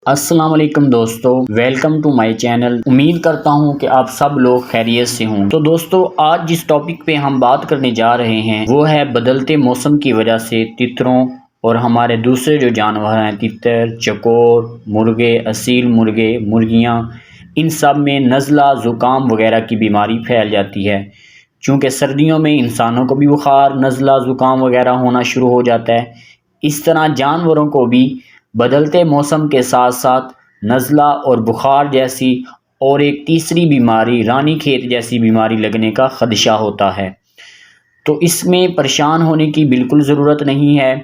السلام علیکم دوستو، ویلکم ٹو مائی چینل۔ امید کرتا ہوں کہ آپ سب لوگ خیریت سے ہوں۔ تو دوستو، آج جس ٹاپک پہ ہم بات کرنے جا رہے ہیں وہ ہے بدلتے موسم کی وجہ سے تتروں اور ہمارے دوسرے جو جانور ہیں تتر، چکور، مرغے، اصیل مرغے، مرغیاں، ان سب میں نزلہ، زکام وغیرہ کی بیماری پھیل جاتی ہے۔ چونکہ سردیوں میں انسانوں کو بھی بخار، نزلہ، زکام وغیرہ ہونا شروع ہو جاتا ہے، اس طرح جانوروں کو بھی بدلتے موسم کے ساتھ ساتھ نزلہ اور بخار جیسی اور ایک تیسری بیماری رانی کھیت جیسی بیماری لگنے کا خدشہ ہوتا ہے۔ تو اس میں پریشان ہونے کی بالکل ضرورت نہیں ہے۔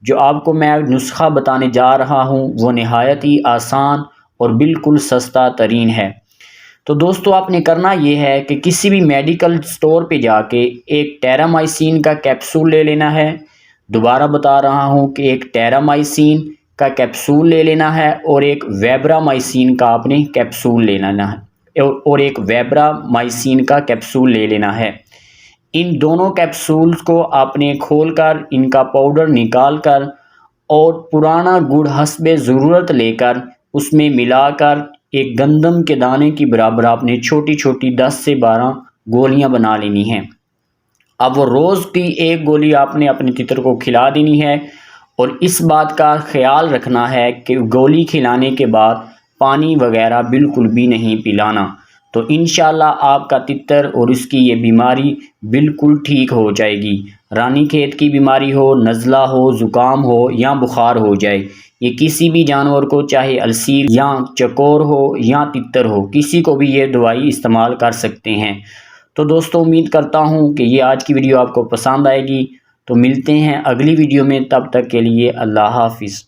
جو آپ کو میں نسخہ بتانے جا رہا ہوں وہ نہایت ہی آسان اور بالکل سستا ترین ہے۔ تو دوستو، آپ نے کرنا یہ ہے کہ کسی بھی میڈیکل سٹور پہ جا کے ایک ٹیرامائسین کا کیپسول لے لینا ہے۔ دوبارہ بتا رہا ہوں کہ ایک ٹیرامائسین کا کیپسول لے لینا ہے اور ایک ویبرامائسین کا آپ نے کیپسول لے لینا ہے اور ایک ویبرامائسین کا کیپسول لے لینا ہے۔ ان دونوں کیپسولز کو آپ نے کھول کر ان کا پاؤڈر نکال کر اور پرانا گڑ حسب ضرورت لے کر اس میں ملا کر ایک گندم کے دانے کی برابر آپ نے چھوٹی چھوٹی 10 سے 12 گولیاں بنا لینی ہیں۔ اب وہ روز کی ایک گولی آپ نے اپنے تتر کو کھلا دینی ہے، اور اس بات کا خیال رکھنا ہے کہ گولی کھلانے کے بعد پانی وغیرہ بالکل بھی نہیں پلانا۔ تو انشاءاللہ آپ کا تتر اور اس کی یہ بیماری بالکل ٹھیک ہو جائے گی۔ رانی کھیت کی بیماری ہو، نزلہ ہو، زکام ہو یا بخار ہو جائے، یہ کسی بھی جانور کو، چاہے السیل یا چکور ہو یا تتر ہو، کسی کو بھی یہ دوائی استعمال کر سکتے ہیں۔ تو دوستو، امید کرتا ہوں کہ یہ آج کی ویڈیو آپ کو پسند آئے گی۔ تو ملتے ہیں اگلی ویڈیو میں، تب تک کے لیے اللہ حافظ۔